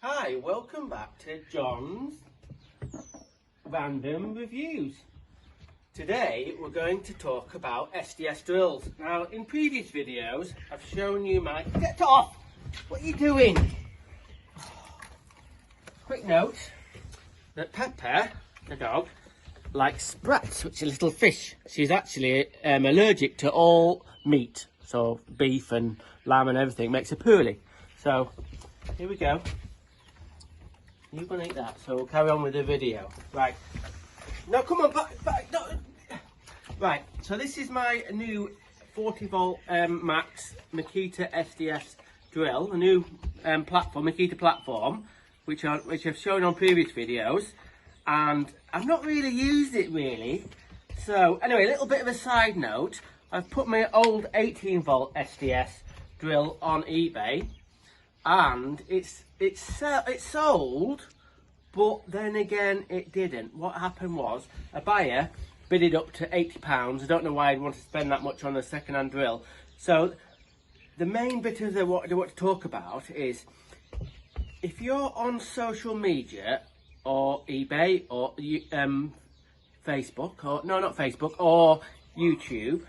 Hi, welcome back to John's Random Reviews. Today we're going to talk about SDS drills. Now in previous videos I've shown you my... Get off! What are you doing? Quick note that Pepper, the dog, likes sprats, which are little fish. She's actually allergic to all meat, so beef and lamb and everything, makes her poorly. So here we go. You're going to eat that, so we'll carry on with the video. Right. No, come on, back, no. Right, so this is my new 40 volt max Makita SDS drill, a new platform, Makita platform, which I've shown on previous videos, and I've not really used it really. So anyway, a little bit of a side note, I've put my old 18 volt SDS drill on eBay, and it's sold, but then again it didn't. What happened was a buyer bid it up to £80. I don't know why I'd want to spend that much on a second-hand drill. So the main bit of what I want to talk about is, if you're on social media or eBay or Facebook, or no, not Facebook, or YouTube,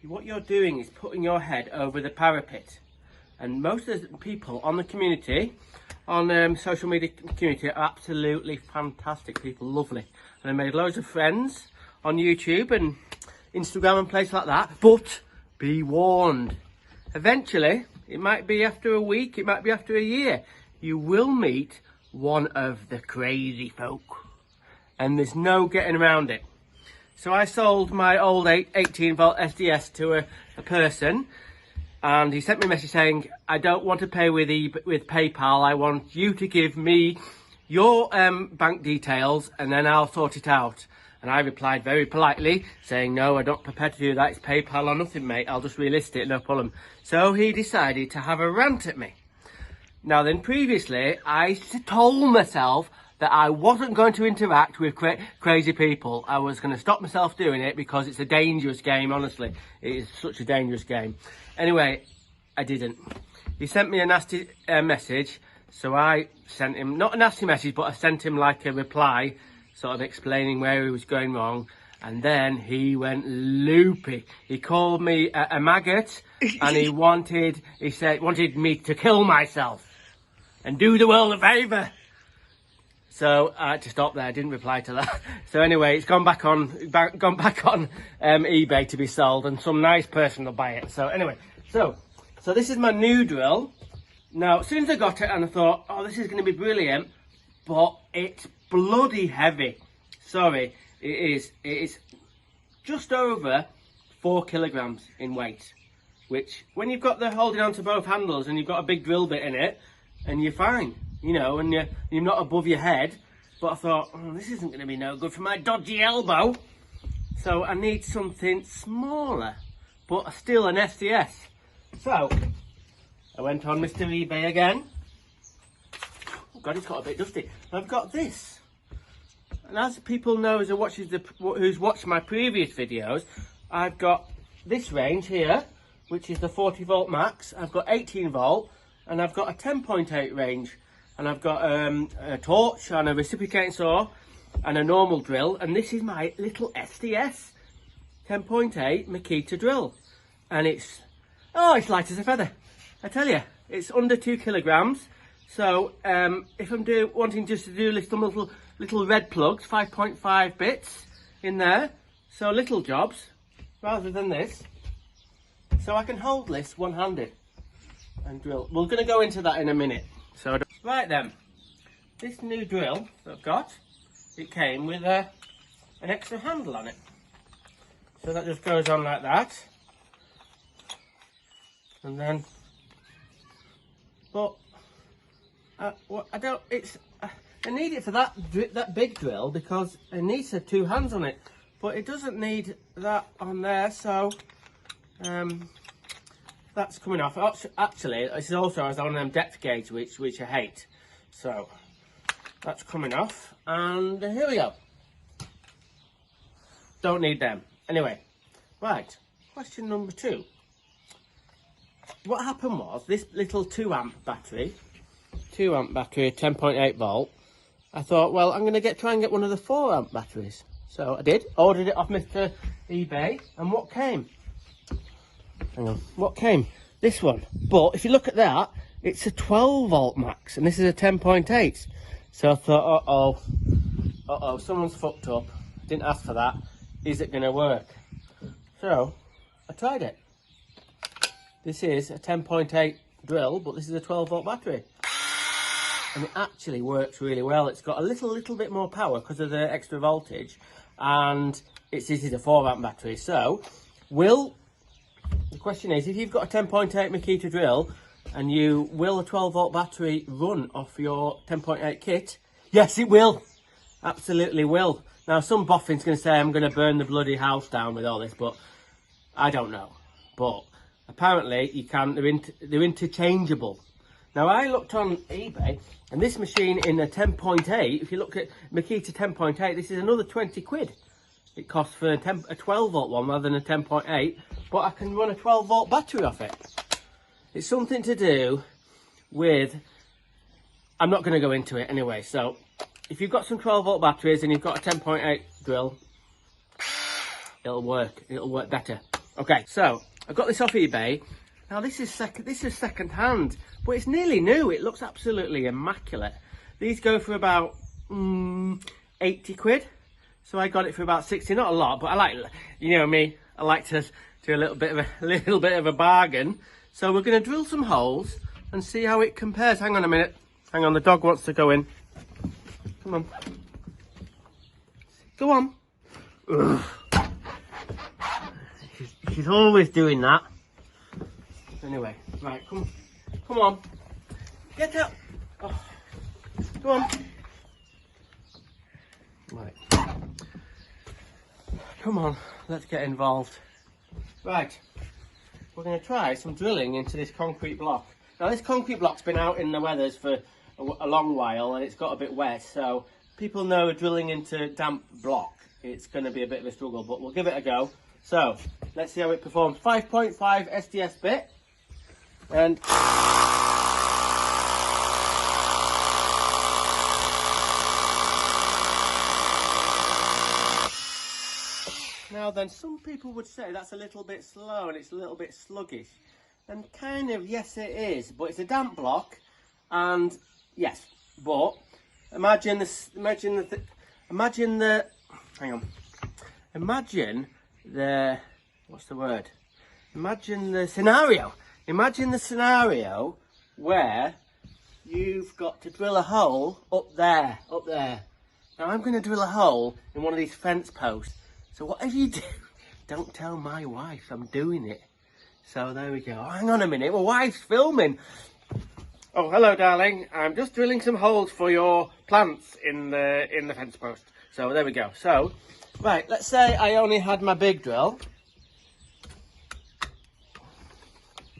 what you're doing is putting your head over the parapet. And most of the people on the community, on social media community, are absolutely fantastic people, lovely. And I made loads of friends on YouTube and Instagram and places like that. But be warned, eventually, it might be after a week, it might be after a year, you will meet one of the crazy folk. And there's no getting around it. So I sold my old 18 volt SDS to a person. And he sent me a message saying, I don't want to pay with PayPal, I want you to give me your bank details and then I'll sort it out. And I replied very politely saying, no, I'm not prepared to do that, it's PayPal or nothing, mate, I'll just relist it, no problem. So he decided to have a rant at me. Now then, previously I told myself that I wasn't going to interact with crazy people. I was going to stop myself doing it because it's a dangerous game, honestly. It is such a dangerous game. Anyway, I didn't. He sent me a nasty message, so I sent him, not a nasty message, but I sent him like a reply, sort of explaining where he was going wrong. And then he went loopy. He called me a maggot, and he wanted me to kill myself and do the world a favour. So I had to stop there. I didn't reply to that. So anyway, it's gone back on eBay to be sold, and some nice person will buy it. So anyway, so this is my new drill. Now, as soon as I got it, and I thought, oh, this is going to be brilliant, but it's bloody heavy. Sorry, it is just over 4 kilograms in weight. Which, when you've got the holding on to both handles and you've got a big drill bit in it, and you're fine. You know, and you're not above your head. But I thought, oh, this isn't going to be no good for my dodgy elbow. So I need something smaller, but still an SDS. So I went on Mr. eBay again. Oh God, it's got a bit dusty. I've got this. And as people know, who's watched my previous videos, I've got this range here, which is the 40 volt max. I've got 18 volt, and I've got a 10.8 range. And I've got a torch and a reciprocating saw and a normal drill. And this is my little SDS 10.8 Makita drill. And it's light as a feather. I tell you, it's under 2 kilograms. So if I'm wanting just to do little red plugs, 5.5 bits in there. So little jobs rather than this. So I can hold this one-handed and drill. We're going to go into that in a minute. So right then, this new drill that I've got, it came with an extra handle on it. So that just goes on like that. And then, but I need it for that big drill because it needs 2 hands on it. But it doesn't need that on there, so that's coming off. Actually, this is also as on them depth gauge, which I hate. So that's coming off, and here we go. Don't need them. Anyway, right. Question number 2. What happened was this little 2 amp battery 2 amp battery, 10.8 volt. I thought, well, I'm going to try and get one of the 4 amp batteries. So I did, ordered it off Mr. eBay, and what came? Hang on, what came? This one. But if you look at that, it's a 12 volt max, and this is a 10.8. So I thought, uh-oh, someone's fucked up. Didn't ask for that. Is it going to work? So I tried it. This is a 10.8 drill, but this is a 12 volt battery. And it actually works really well. It's got a little bit more power because of the extra voltage, and this is a 4 amp battery. So the question is, if you've got a 10.8 Makita drill, and will a 12 volt battery run off your 10.8 kit? Yes, it will. Absolutely will. Now, some boffin's going to say I'm going to burn the bloody house down with all this, but I don't know. But apparently you can. They're interchangeable. Now, I looked on eBay, and this machine in a 10.8, if you look at Makita 10.8, this is another 20 quid. It costs for a 12 volt one rather than a 10.8, but I can run a 12 volt battery off it. It's something to do with, I'm not going to go into it anyway. So if you've got some 12 volt batteries and you've got a 10.8 drill, it'll work better. Okay, so I got this off eBay. Now this is second hand, but it's nearly new. It looks absolutely immaculate. These go for about 80 quid. So I got it for about 60, not a lot, but I like, you know me, I like to do a little bit of a bargain. So we're going to drill some holes and see how it compares. Hang on a minute. Hang on, the dog wants to go in. Come on. Go on. Ugh. She's always doing that. Anyway, right, come on. Get up. Oh. Go on. Right. Come on, let's get involved. Right. We're going to try some drilling into this concrete block. Now, this concrete block's been out in the weathers for a long while, and it's got a bit wet, so people know drilling into damp block, it's going to be a bit of a struggle, but we'll give it a go. So let's see how it performs. 5.5 SDS bit, and now then, some people would say that's a little bit slow and it's a little bit sluggish, and kind of, yes it is, but it's a damp block, and yes, but imagine the scenario. Imagine the scenario where you've got to drill a hole up there. Now I'm going to drill a hole in one of these fence posts. So whatever you do, don't tell my wife I'm doing it. So there we go. Hang on a minute, my wife's filming. Oh, hello, darling. I'm just drilling some holes for your plants in the fence post. So there we go. So, right, let's say I only had my big drill.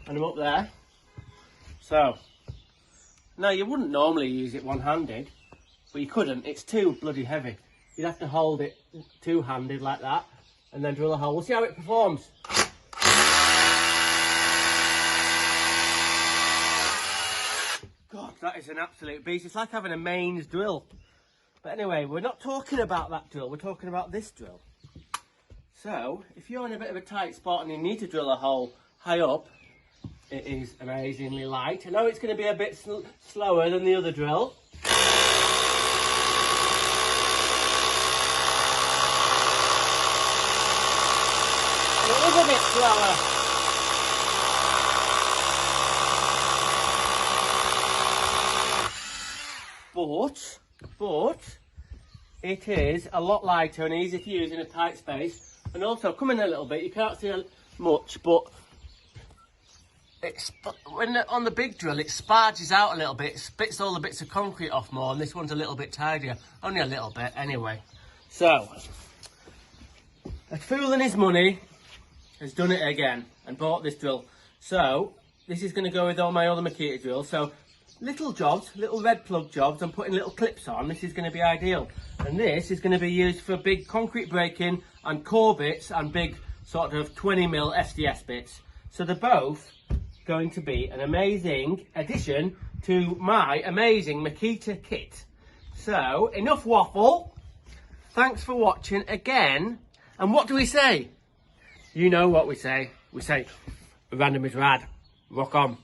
And I'm up there. So, now you wouldn't normally use it one-handed, but you couldn't. It's too bloody heavy. You'd have to hold it two-handed like that, and then drill a hole. We'll see how it performs. God, that is an absolute beast. It's like having a mains drill. But anyway, we're not talking about that drill. We're talking about this drill. So, if you're in a bit of a tight spot and you need to drill a hole high up, it is amazingly light. I know it's going to be a bit slower than the other drill. It is a bit slower. But it is a lot lighter and easier to use in a tight space. And also, come in a little bit, you can't see much, but on the big drill, it sparges out a little bit, it spits all the bits of concrete off more, and this one's a little bit tidier. Only a little bit, anyway. So, a fool and his money has done it again and bought this drill. So, this is going to go with all my other Makita drills. So, little jobs, little red plug jobs, I'm putting little clips on. This is going to be ideal. And this is going to be used for big concrete breaking and core bits and big sort of 20mm SDS bits. So they're both going to be an amazing addition to my amazing Makita kit. So, enough waffle. Thanks for watching again. And what do we say? You know what we say. We say, random is rad. Rock on.